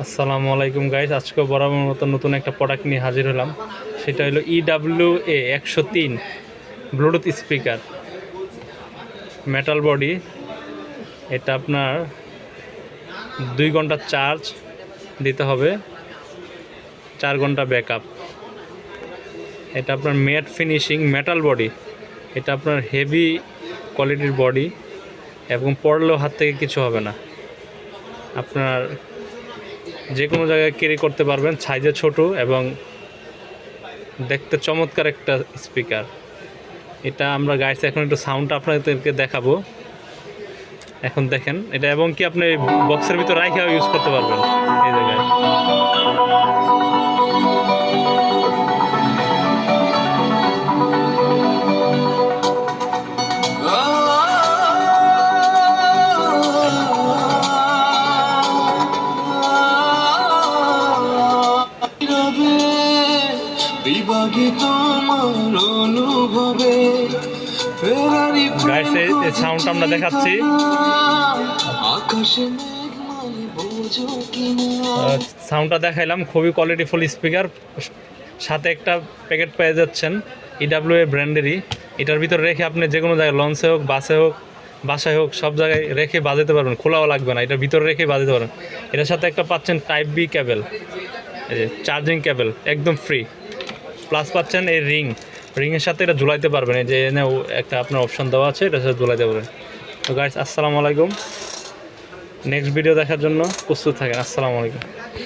আসসালামু আলাইকুম গাইস, আজকে বরাবর মতো নতুন একটা প্রোডাক্ট নিয়ে হাজির হলাম। সেটা হলো EWA 103 Bluetooth speaker, metal body. এটা আপনার 2 ঘন্টা চার্জ দিতে হবে, 4 ঘন্টা ব্যাকআপ। এটা আপনার ম্যাট ফিনিশিং মেটাল বডি। এটা আপনার হেভি কোয়ালিটির বডি এবং পড়লেও হাত থেকে কিছু হবে না। আপনার যে কোনো জায়গায় ক্যারি করতে পারবেন, সাইজে ছোট এবং দেখতে চমৎকার একটা স্পিকার। এটা আমরা গাইস এখন একটু সাউন্ডটা আপনাদেরকে দেখাবো। এখন দেখেন এটা, এবং কি আপনি বক্সের ভিতর রাইখেও ইউজ করতে পারবেন এই জায়গায়। গাইস এই সাউন্ডটা আমরা দেখাচ্ছি। সাউন্ডটা দেখাইলাম, খুবই কোয়ালিটিফুল স্পিকার। সাথে একটা প্যাকেট পেয়ে যাচ্ছেন EWA ব্র্যান্ডেরই। এটার ভিতরে রেখে আপনি যে কোনো জায়গায়, লঞ্চে হোক, বাসে হোক, বাসায় হোক, সব জায়গায় রেখে বাজাতে পারবেন, খোলাও লাগবে না। এটার ভিতরে রেখে বাজাতে পারবেন। এটার সাথে একটা পাচ্ছেন টাইপ বি কেবল, চার্জিং কেবল একদম ফ্রি। প্লাস পাচ্ছেন এই রিংয়ের সাথে এটা ঝুলাইতে পারবেন। এই যে একটা আপনার অপশন দেওয়া আছে, এটার সাথে ঝুলাইতে পারবেন। তো গাইস, আসসালামু আলাইকুম। নেক্সট ভিডিও দেখার জন্য প্রস্তুত থাকেন। আসসালামু আলাইকুম।